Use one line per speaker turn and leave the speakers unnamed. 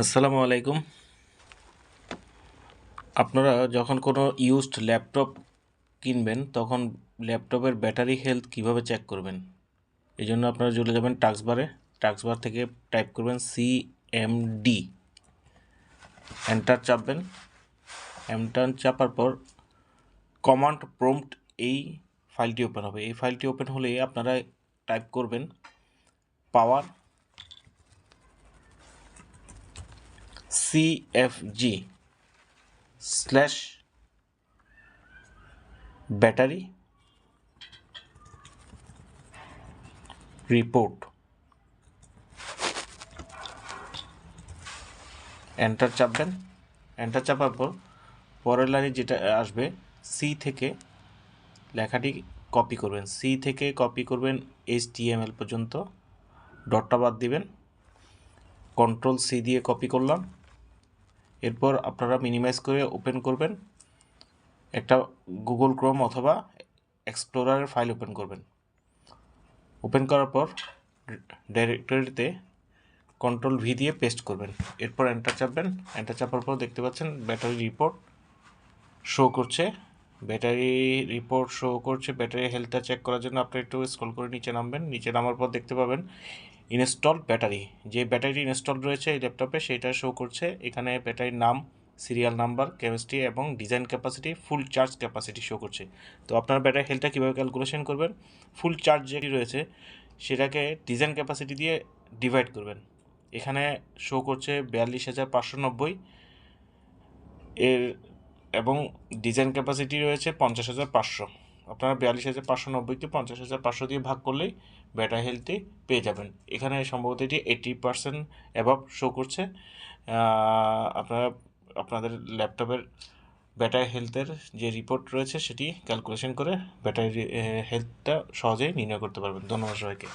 আসসালামু আলাইকুম। আপনারা যখন কোনো ইউজড ল্যাপটপ কিনবেন তখন ল্যাপটপের ব্যাটারি হেলথ কিভাবে চেক করবেন, এই জন্য আপনারা চলে যাবেন টাস্কবার থেকে টাইপ করবেন CMD, এন্টার চাপবেন। এন্টার চাপার পর কমান্ড প্রম্পট এই ফাইলটি ওপেন হবে। এই ফাইলটি ওপেন হলে আপনারা টাইপ করবেন power CFG / battery report, enter চাপবেন। এন্টার চাপার পর পরের লাইনে যেটা আসবে, সি থেকে লেখাটি কপি করবেন। সি থেকে কপি করবেন HTML পর্যন্ত, ডটটা বাদ দিবেন। Ctrl+C দিয়ে কপি করলাম। এরপর আপনারা মিনিমাইজ করে ওপেন করবেন, একটা গুগল ক্রোম অথবা এক্সপ্লোরারের ফাইল ওপেন করবেন। ওপেন করার পর ডাইরেক্টরিতে Ctrl+V দিয়ে পেস্ট করবেন। এরপর এন্টার চাপবেন। এন্টার চাপার পর দেখতে পাচ্ছেন ব্যাটারি রিপোর্ট শো করছে। ব্যাটারি হেলথটা চেক করার জন্য আপনি একটু স্ক্রল করে নিচে নামবেন। নিচে নামার পর দেখতে পাবেন ইনস্টল ব্যাটারি, যে ব্যাটারি ইনস্টল রয়েছে এই ল্যাপটপে সেটা শো করছে। এখানে ব্যাটারির নাম, সিরিয়াল নাম্বার, কেমিস্ট্রি এবং design capacity, full charge capacity show করছে। তো আপনার ব্যাটারি হেলথটা কীভাবে ক্যালকুলেশন করবেন, ফুল চার্জ যেটি রয়েছে সেটাকে ডিজাইন ক্যাপাসিটি দিয়ে ডিভাইড করবেন। এখানে শো করছে 42,590 এর, এবং ডিজাইন ক্যাপাসিটি রয়েছে 50,500। আপনারা 42,590কে 50,500 দিয়ে ভাগ করলেই ব্যাটারি হেলথটি পেয়ে যাবেন। এখানে সম্ভবত এটি 80% অ্যাবভ শো করছে। আপনারা আপনাদের ল্যাপটপের ব্যাটারি হেলথের যে রিপোর্ট রয়েছে সেটি ক্যালকুলেশন করে ব্যাটারি হেলথটা সহজেই নির্ণয় করতে পারবেন। ধন্যবাদ সবাইকে।